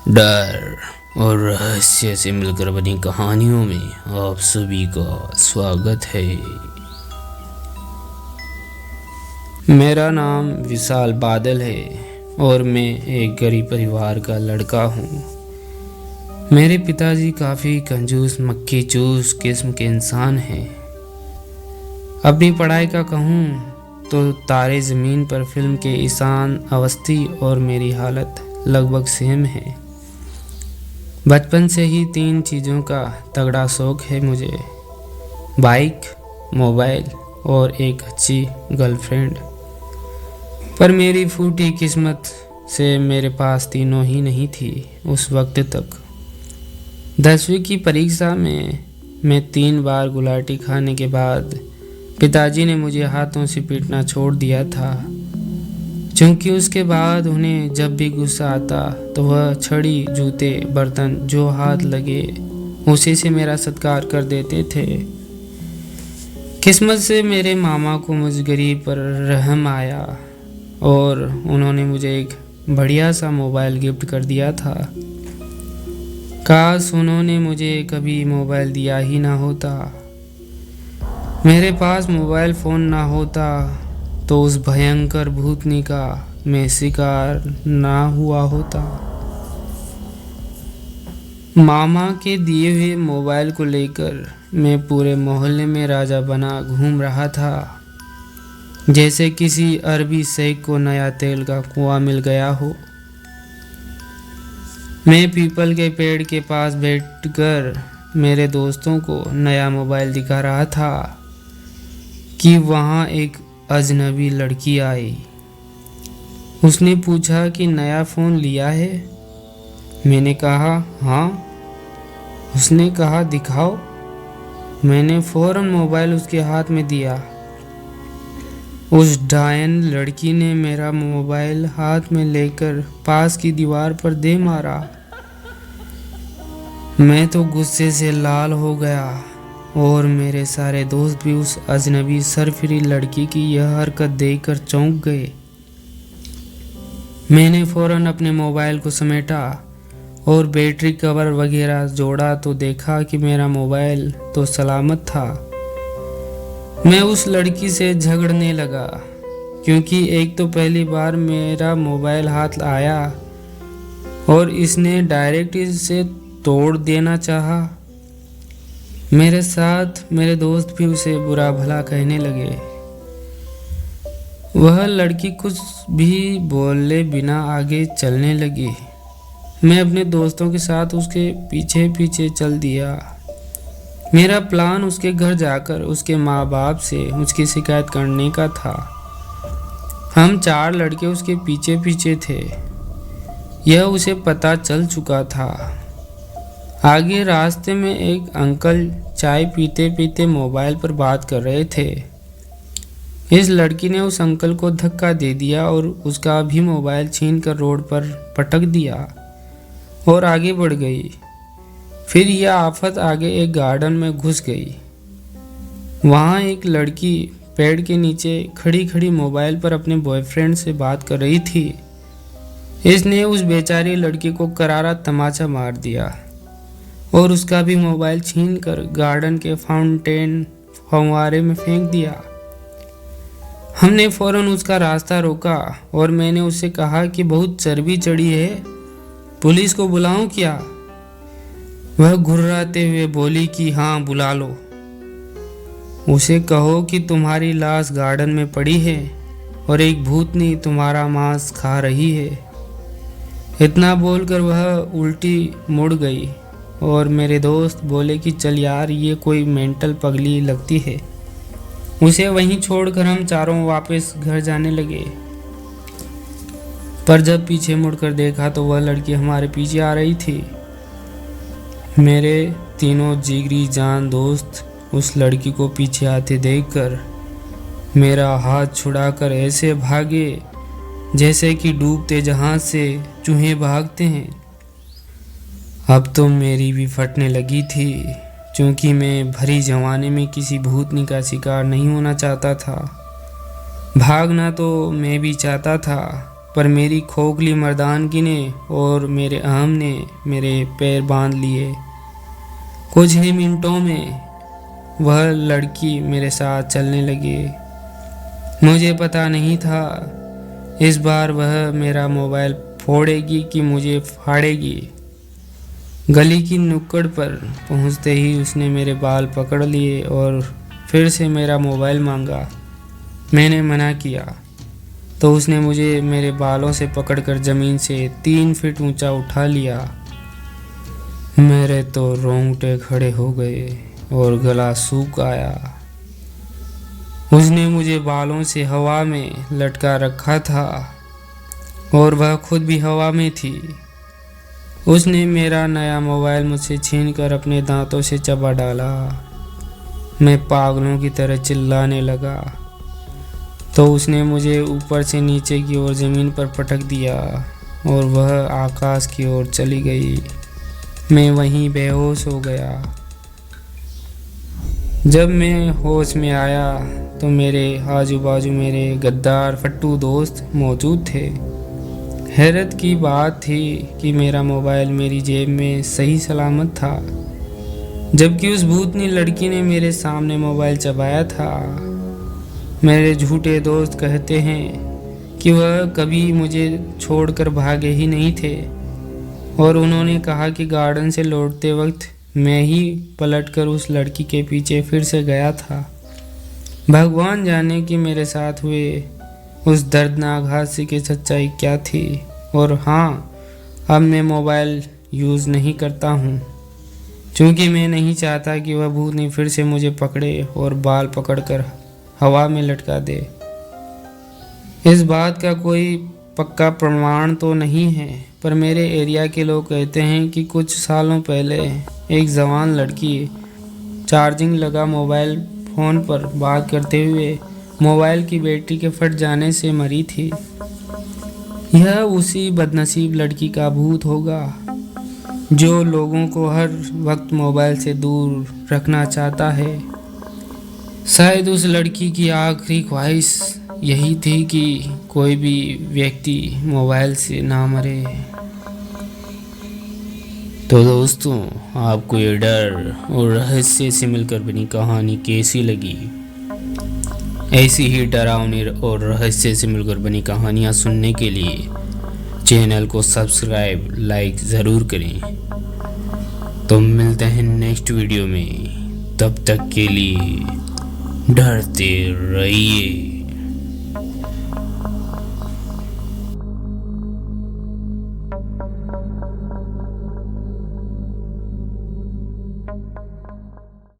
डर और रहस्य से मिलकर बनी कहानियों में आप सभी का स्वागत है। मेरा नाम विशाल बादल है और मैं एक गरीब परिवार का लड़का हूँ। मेरे पिताजी काफ़ी कंजूस मक्खी चूस किस्म के इंसान हैं। अपनी पढ़ाई का कहूँ तो तारे ज़मीन पर फिल्म के ईशान अवस्थी और मेरी हालत लगभग सेम है। बचपन से ही 3 चीज़ों का तगड़ा शौक़ है मुझे, बाइक, मोबाइल और एक अच्छी गर्लफ्रेंड। पर मेरी फूटी किस्मत से मेरे पास तीनों ही नहीं थी उस वक्त तक। 10वीं की परीक्षा में मैं 3 बार गुलाटी खाने के बाद पिताजी ने मुझे हाथों से पीटना छोड़ दिया था, क्योंकि उसके बाद उन्हें जब भी गुस्सा आता तो वह छड़ी, जूते, बर्तन जो हाथ लगे उसी से मेरा सत्कार कर देते थे। किस्मत से मेरे मामा को मुझ गरीब पर रहम आया और उन्होंने मुझे एक बढ़िया सा मोबाइल गिफ्ट कर दिया था। काश उन्होंने मुझे कभी मोबाइल दिया ही ना होता। मेरे पास मोबाइल फ़ोन ना होता तो उस भयंकर भूतनी का मैं शिकार ना हुआ होता। मामा के दिए हुए मोबाइल को लेकर मैं पूरे मोहल्ले में राजा बना घूम रहा था, जैसे किसी अरबी शेख को नया तेल का कुआं मिल गया हो। मैं पीपल के पेड़ के पास बैठकर मेरे दोस्तों को नया मोबाइल दिखा रहा था कि वहाँ एक अजनबी लड़की आई। उसने पूछा कि नया फ़ोन लिया है? मैंने कहा हाँ। उसने कहा दिखाओ। मैंने फ़ौरन मोबाइल उसके हाथ में दिया। उस डायन लड़की ने मेरा मोबाइल हाथ में लेकर पास की दीवार पर दे मारा। मैं तो गुस्से से लाल हो गया और मेरे सारे दोस्त भी उस अजनबी सरफिरी लड़की की यह हरकत देखकर चौंक गए। मैंने फ़ौरन अपने मोबाइल को समेटा और बैटरी कवर वगैरह जोड़ा तो देखा कि मेरा मोबाइल तो सलामत था। मैं उस लड़की से झगड़ने लगा, क्योंकि एक तो पहली बार मेरा मोबाइल हाथ आया और इसने डायरेक्ट इसे तोड़ देना चाहा। मेरे साथ मेरे दोस्त भी उसे बुरा भला कहने लगे। वह लड़की कुछ भी बोले बिना आगे चलने लगी। मैं अपने दोस्तों के साथ उसके पीछे पीछे चल दिया। मेरा प्लान उसके घर जाकर उसके माँ बाप से उसकी शिकायत करने का था। हम 4 लड़के उसके पीछे पीछे थे। यह उसे पता चल चुका था। आगे रास्ते में एक अंकल चाय पीते पीते मोबाइल पर बात कर रहे थे। इस लड़की ने उस अंकल को धक्का दे दिया और उसका भी मोबाइल छीनकर रोड पर पटक दिया और आगे बढ़ गई। फिर यह आफत आगे एक गार्डन में घुस गई। वहाँ एक लड़की पेड़ के नीचे खड़ी खड़ी मोबाइल पर अपने बॉयफ्रेंड से बात कर रही थी। इसने उस बेचारी लड़की को करारा तमाचा मार दिया और उसका भी मोबाइल छीनकर गार्डन के फव्वारे में फेंक दिया। हमने फौरन उसका रास्ता रोका और मैंने उससे कहा कि बहुत चर्बी चढ़ी है, पुलिस को बुलाऊं क्या? वह घुर्राते हुए बोली कि हाँ बुला लो। उसे कहो कि तुम्हारी लाश गार्डन में पड़ी है और एक भूतनी तुम्हारा मांस खा रही है। इतना बोलकर वह उल्टी मुड़ गई और मेरे दोस्त बोले कि चल यार, ये कोई मेंटल पगली लगती है। उसे वहीं छोड़कर हम चारों वापस घर जाने लगे। पर जब पीछे मुड़कर देखा तो वह लड़की हमारे पीछे आ रही थी। मेरे तीनों जिगरी जान दोस्त उस लड़की को पीछे आते देखकर मेरा हाथ छुड़ाकर ऐसे भागे जैसे कि डूबते जहाज से चूहे भागते हैं। अब तो मेरी भी फटने लगी थी, क्योंकि मैं भरी जवानी में किसी भूतनी का शिकार नहीं होना चाहता था। भागना तो मैं भी चाहता था, पर मेरी खोखली मर्दानगी ने और मेरे अहम ने मेरे पैर बांध लिए। कुछ ही मिनटों में वह लड़की मेरे साथ चलने लगी। मुझे पता नहीं था इस बार वह मेरा मोबाइल फोड़ेगी कि मुझे फाड़ेगी। गली की नुक्कड़ पर पहुंचते ही उसने मेरे बाल पकड़ लिए और फिर से मेरा मोबाइल मांगा। मैंने मना किया तो उसने मुझे मेरे बालों से पकड़कर ज़मीन से 3 फीट ऊंचा उठा लिया। मेरे तो रोंगटे खड़े हो गए और गला सूख आया। उसने मुझे बालों से हवा में लटका रखा था और वह खुद भी हवा में थी। उसने मेरा नया मोबाइल मुझसे छीनकर अपने दांतों से चबा डाला। मैं पागलों की तरह चिल्लाने लगा तो उसने मुझे ऊपर से नीचे की ओर ज़मीन पर पटक दिया और वह आकाश की ओर चली गई। मैं वहीं बेहोश हो गया। जब मैं होश में आया तो मेरे आजू बाजू मेरे गद्दार फट्टू दोस्त मौजूद थे। हैरत की बात थी कि मेरा मोबाइल मेरी जेब में सही सलामत था, जबकि उस भूतनी लड़की ने मेरे सामने मोबाइल चबाया था। मेरे झूठे दोस्त कहते हैं कि वह कभी मुझे छोड़कर भागे ही नहीं थे और उन्होंने कहा कि गार्डन से लौटते वक्त मैं ही पलटकर उस लड़की के पीछे फिर से गया था। भगवान जाने कि मेरे साथ हुए उस दर्दनाक हादसे की सच्चाई क्या थी। और हाँ, अब मैं मोबाइल यूज़ नहीं करता हूँ क्योंकि मैं नहीं चाहता कि वह भूतनी फिर से मुझे पकड़े और बाल पकड़कर हवा में लटका दे। इस बात का कोई पक्का प्रमाण तो नहीं है, पर मेरे एरिया के लोग कहते हैं कि कुछ सालों पहले एक जवान लड़की चार्जिंग लगा मोबाइल फ़ोन पर बात करते हुए मोबाइल की बैटरी के फट जाने से मरी थी। यह उसी बदनसीब लड़की का भूत होगा जो लोगों को हर वक्त मोबाइल से दूर रखना चाहता है। शायद उस लड़की की आखिरी ख्वाहिश यही थी कि कोई भी व्यक्ति मोबाइल से ना मरे। तो दोस्तों, आपको ये डर और रहस्य से मिलकर बनी कहानी कैसी लगी? ऐसी ही डरावनी और रहस्य से मिलकर बनी कहानियाँ सुनने के लिए चैनल को सब्सक्राइब लाइक ज़रूर करें। तो मिलते हैं नेक्स्ट वीडियो में, तब तक के लिए डरते रहिए।